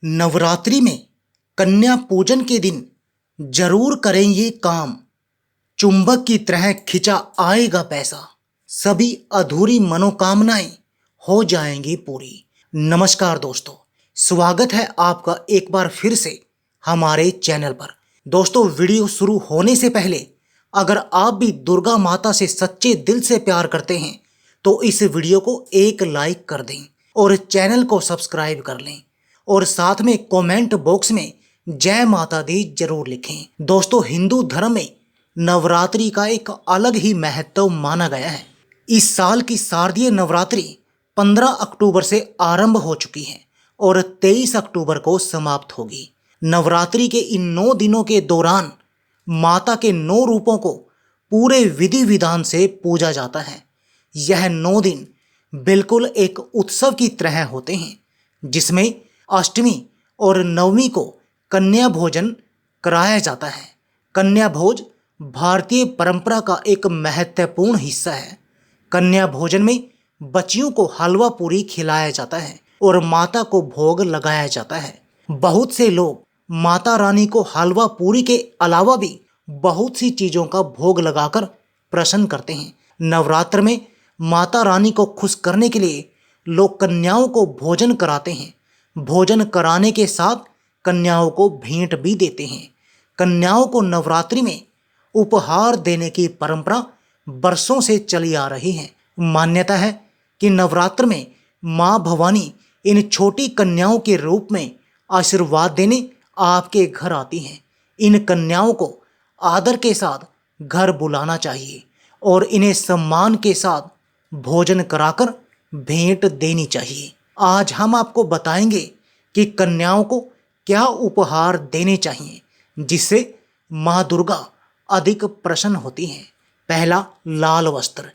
नवरात्रि में कन्या पूजन के दिन जरूर करें ये काम। चुंबक की तरह खिंचा आएगा पैसा। सभी अधूरी मनोकामनाएं हो जाएंगी पूरी। नमस्कार दोस्तों, स्वागत है आपका एक बार फिर से हमारे चैनल पर। दोस्तों, वीडियो शुरू होने से पहले अगर आप भी दुर्गा माता से सच्चे दिल से प्यार करते हैं तो इस वीडियो को एक लाइक कर दें और चैनल को सब्सक्राइब कर लें और साथ में कमेंट बॉक्स में जय माता दी जरूर लिखें। दोस्तों, हिंदू धर्म में नवरात्रि का एक अलग ही महत्व माना गया है। इस साल की शारदीय नवरात्रि 15 अक्टूबर से आरंभ हो चुकी है और 23 अक्टूबर को समाप्त होगी। नवरात्रि के इन 9 दिनों के दौरान माता के 9 रूपों को पूरे विधि विधान से पूजा जाता है। यह 9 दिन बिल्कुल एक उत्सव की तरह होते हैं, जिसमें अष्टमी और नवमी को कन्या भोजन कराया जाता है। कन्या भोज भारतीय परंपरा का एक महत्वपूर्ण हिस्सा है। कन्या भोजन में बच्चियों को हलवा पूरी खिलाया जाता है और माता को भोग लगाया जाता है। बहुत से लोग माता रानी को हलवा पूरी के अलावा भी बहुत सी चीज़ों का भोग लगाकर प्रसन्न करते हैं। नवरात्र में माता रानी को खुश करने के लिए लोग कन्याओं को भोजन कराते हैं। भोजन कराने के साथ कन्याओं को भेंट भी देते हैं। कन्याओं को नवरात्रि में उपहार देने की परंपरा बरसों से चली आ रही है। मान्यता है कि नवरात्र में माँ भवानी इन छोटी कन्याओं के रूप में आशीर्वाद देने आपके घर आती हैं। इन कन्याओं को आदर के साथ घर बुलाना चाहिए और इन्हें सम्मान के साथ भोजन कराकर भेंट देनी चाहिए। आज हम आपको बताएंगे कि कन्याओं को क्या उपहार देने चाहिए जिससे माँ दुर्गा अधिक प्रसन्न होती हैं। पहला, लाल वस्त्र।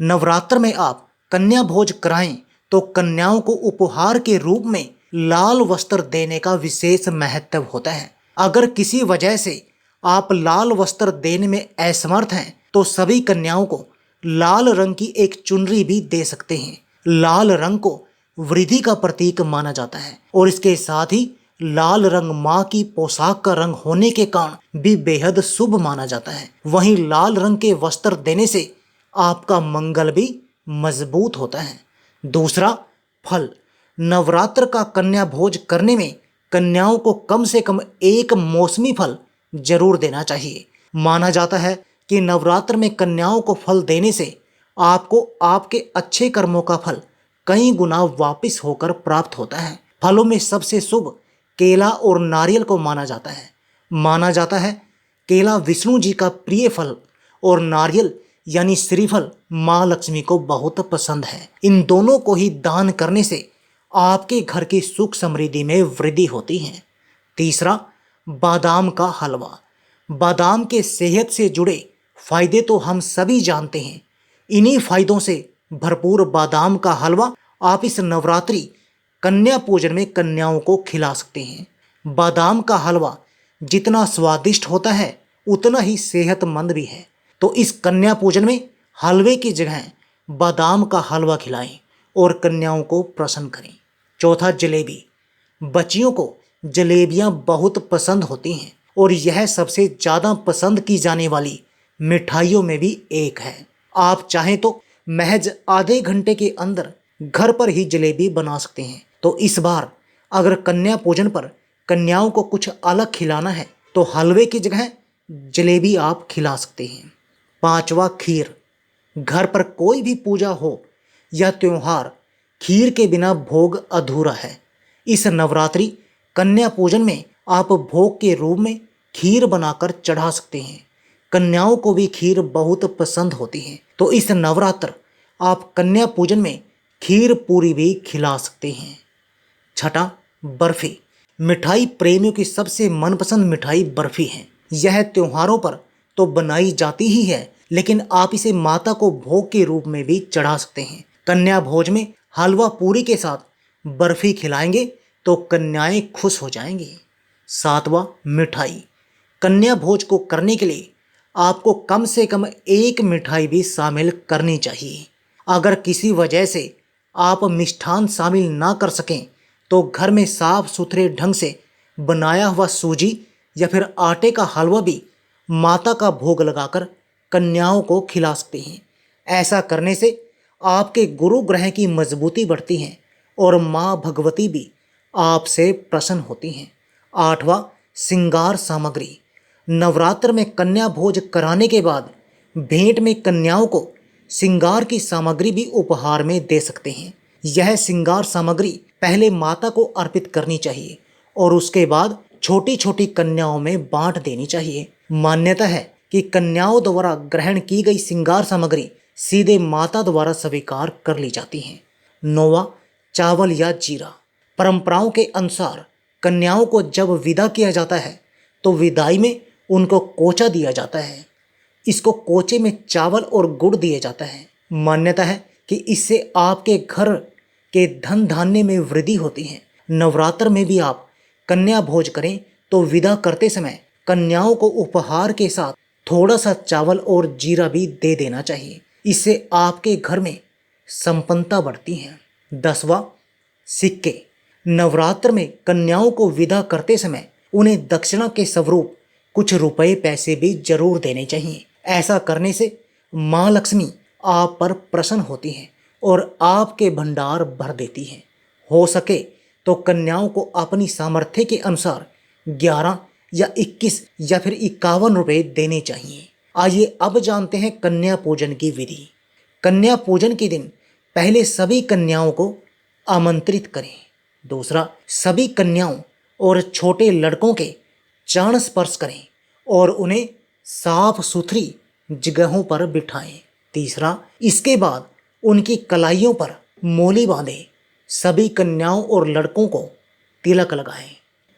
नवरात्र में आप कन्या भोज कराएं तो कन्याओं को उपहार के रूप में लाल वस्त्र देने का विशेष महत्व होता है। अगर किसी वजह से आप लाल वस्त्र देने में असमर्थ हैं तो सभी कन्याओं को लाल रंग की एक चुनरी भी दे सकते हैं। लाल रंग को वृद्धि का प्रतीक माना जाता है और इसके साथ ही लाल रंग माँ की पोशाक का रंग होने के कारण भी बेहद शुभ माना जाता है। वहीं लाल रंग के वस्त्र देने से आपका मंगल भी मजबूत होता है। दूसरा, फल। नवरात्र का कन्या भोज करने में कन्याओं को कम से कम एक मौसमी फल जरूर देना चाहिए। माना जाता है कि नवरात्र में कन्याओं को फल देने से आपको आपके अच्छे कर्मों का फल कई गुना वापस होकर प्राप्त होता है। फलों में सबसे शुभ केला और नारियल को माना जाता है। माना जाता है केला विष्णु जी का प्रिय फल और नारियल यानी श्रीफल माँ लक्ष्मी को बहुत पसंद है। इन दोनों को ही दान करने से आपके घर की सुख समृद्धि में वृद्धि होती है। तीसरा, बादाम का हलवा। बादाम के सेहत से जुड़े फायदे तो हम सभी जानते हैं। इन्हीं फायदों से भरपूर बादाम का हलवा आप इस नवरात्रि कन्या पूजन में कन्याओं को खिला सकते हैं। बादाम का हलवा जितना स्वादिष्ट होता है उतना ही सेहतमंद भी है। तो इस कन्या पूजन में हलवे की जगह बादाम का हलवा खिलाएं और कन्याओं को प्रसन्न करें। चौथा, जलेबी। बच्चियों को जलेबियां बहुत पसंद होती हैं और यह सबसे ज़्यादा पसंद की जाने वाली मिठाइयों में भी एक है। आप चाहें तो महज आधे घंटे के अंदर घर पर ही जलेबी बना सकते हैं। तो इस बार अगर कन्या पूजन पर कन्याओं को कुछ अलग खिलाना है तो हलवे की जगह जलेबी आप खिला सकते हैं। पांचवा, खीर। घर पर कोई भी पूजा हो या त्योहार, खीर के बिना भोग अधूरा है। इस नवरात्रि कन्या पूजन में आप भोग के रूप में खीर बनाकर चढ़ा सकते हैं। कन्याओं को भी खीर बहुत पसंद होती है। तो इस नवरात्र आप कन्या पूजन में खीर पूरी भी खिला सकते हैं। छठा, बर्फी। मिठाई प्रेमियों की सबसे मनपसंद मिठाई बर्फी है। यह त्योहारों पर तो बनाई जाती ही है, लेकिन आप इसे माता को भोग के रूप में भी चढ़ा सकते हैं। कन्या भोज में हलवा पूरी के साथ बर्फी खिलाएंगे तो कन्याएं खुश हो जाएंगी। सातवां, मिठाई। कन्या भोज को करने के लिए आपको कम से कम एक मिठाई भी शामिल करनी चाहिए। अगर किसी वजह से आप मिष्ठान शामिल ना कर सकें तो घर में साफ सुथरे ढंग से बनाया हुआ सूजी या फिर आटे का हलवा भी माता का भोग लगाकर कन्याओं को खिला सकते हैं। ऐसा करने से आपके गुरु ग्रह की मजबूती बढ़ती है और माँ भगवती भी आपसे प्रसन्न होती हैं। 8वां, श्रृंगार सामग्री। नवरात्र में कन्या भोज कराने के बाद भेंट में कन्याओं को श्रृंगार की सामग्री भी उपहार में दे सकते हैं। यह श्रृंगार सामग्री पहले माता को अर्पित करनी चाहिए और उसके बाद छोटी छोटी कन्याओं में बांट देनी चाहिए। मान्यता है कि कन्याओं द्वारा ग्रहण की गई श्रृंगार सामग्री सीधे माता द्वारा स्वीकार कर ली जाती है। 9वां, चावल या जीरा। परंपराओं के अनुसार कन्याओं को जब विदा किया जाता है तो विदाई में उनको कोचा दिया जाता है। इसको कोचे में चावल और गुड़ दिया जाता है। मान्यता है कि इससे आपके घर के धन धान्य में वृद्धि होती है। नवरात्र में भी आप कन्या भोज करें तो विदा करते समय कन्याओं को उपहार के साथ थोड़ा सा चावल और जीरा भी दे देना चाहिए। इससे आपके घर में संपन्नता बढ़ती है। 10वां, सिक्के। नवरात्र में कन्याओं को विदा करते समय उन्हें दक्षिणा के स्वरूप कुछ रुपए पैसे भी जरूर देने चाहिए। ऐसा करने से माँ लक्ष्मी आप पर प्रसन्न होती हैं और आपके भंडार भर देती हैं। हो सके तो कन्याओं को अपनी सामर्थ्य के अनुसार 11 या 21 या फिर 51 रुपये देने चाहिए। आइए अब जानते हैं कन्या पूजन की विधि। कन्या पूजन के दिन पहले सभी कन्याओं को आमंत्रित करें। दूसरा, सभी कन्याओं और छोटे लड़कों के चरण स्पर्श करें और उन्हें साफ सुथरी जगहों पर बिठाएं। तीसरा, इसके बाद उनकी कलाइयों पर मोली बांधें। सभी कन्याओं और लड़कों को तिलक लगाएं।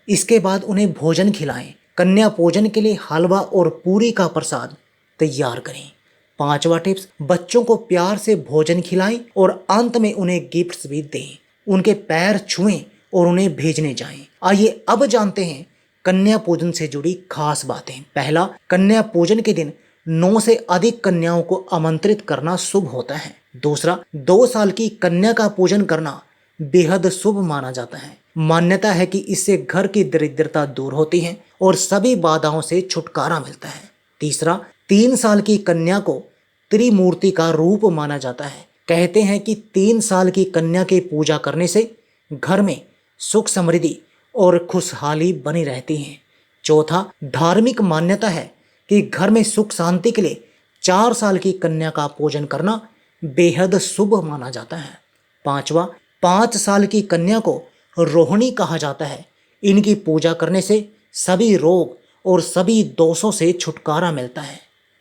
इसके बाद उन्हें भोजन खिलाएं। कन्या पूजन के लिए हलवा और पूरी का प्रसाद तैयार करें। 5वां टिप्स, बच्चों को प्यार से भोजन खिलाएं और अंत में उन्हें गिफ्ट्स भी दें। उनके पैर छुएं और उन्हें भेजने जाएं। आइए अब जानते हैं कन्या पूजन से जुड़ी खास बातें। पहला, कन्या पूजन के दिन 9 से अधिक कन्याओं को आमंत्रित करना शुभ होता है। दूसरा, 2 साल की कन्या का पूजन करना बेहद शुभ माना जाता है। मान्यता है कि इससे घर की दरिद्रता दूर होती है और सभी बाधाओं से छुटकारा मिलता है। तीसरा, 3 साल की कन्या को त्रिमूर्ति का रूप माना जाता है। कहते हैं कि 3 साल की कन्या की पूजा करने से घर में सुख समृद्धि और खुशहाली बनी रहती है। चौथा, धार्मिक मान्यता है कि घर में सुख शांति के लिए 4 साल की कन्या का पूजन करना बेहद शुभ माना जाता है। 5वां, 5 साल की कन्या को रोहिणी कहा जाता है। इनकी पूजा करने से सभी रोग और सभी दोषों से छुटकारा मिलता है।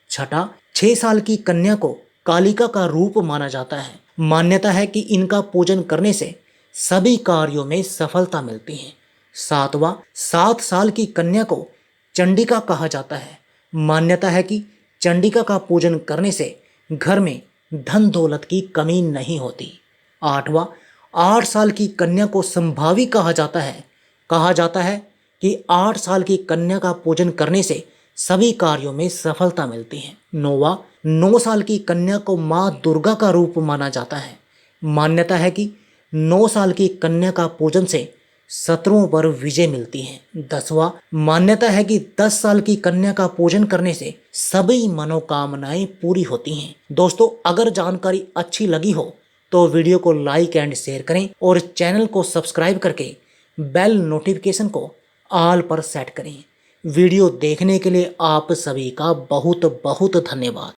छठा, 6 साल की कन्या को कालिका का रूप माना जाता है। मान्यता है कि इनका पूजन करने से सभी कार्यों में सफलता मिलती है। 7वां, 7 साल की कन्या को चंडिका कहा जाता है। मान्यता है कि चंडिका का पूजन करने से घर में धन दौलत की कमी नहीं होती। 8वां, 8 साल की कन्या को संभावी कहा जाता है कि 8 साल की कन्या का पूजन करने से सभी कार्यों में सफलता मिलती है। 9वां, 9 साल की कन्या को माँ दुर्गा का रूप माना जाता है। मान्यता है कि 9 साल की कन्या का पूजन से शत्रुओं पर विजय मिलती है। 10वां, मान्यता है कि 10 साल की कन्या का पूजन करने से सभी मनोकामनाएं पूरी होती हैं। दोस्तों, अगर जानकारी अच्छी लगी हो तो वीडियो को लाइक एंड शेयर करें और चैनल को सब्सक्राइब करके बेल नोटिफिकेशन को ऑल पर सेट करें। वीडियो देखने के लिए आप सभी का बहुत बहुत धन्यवाद।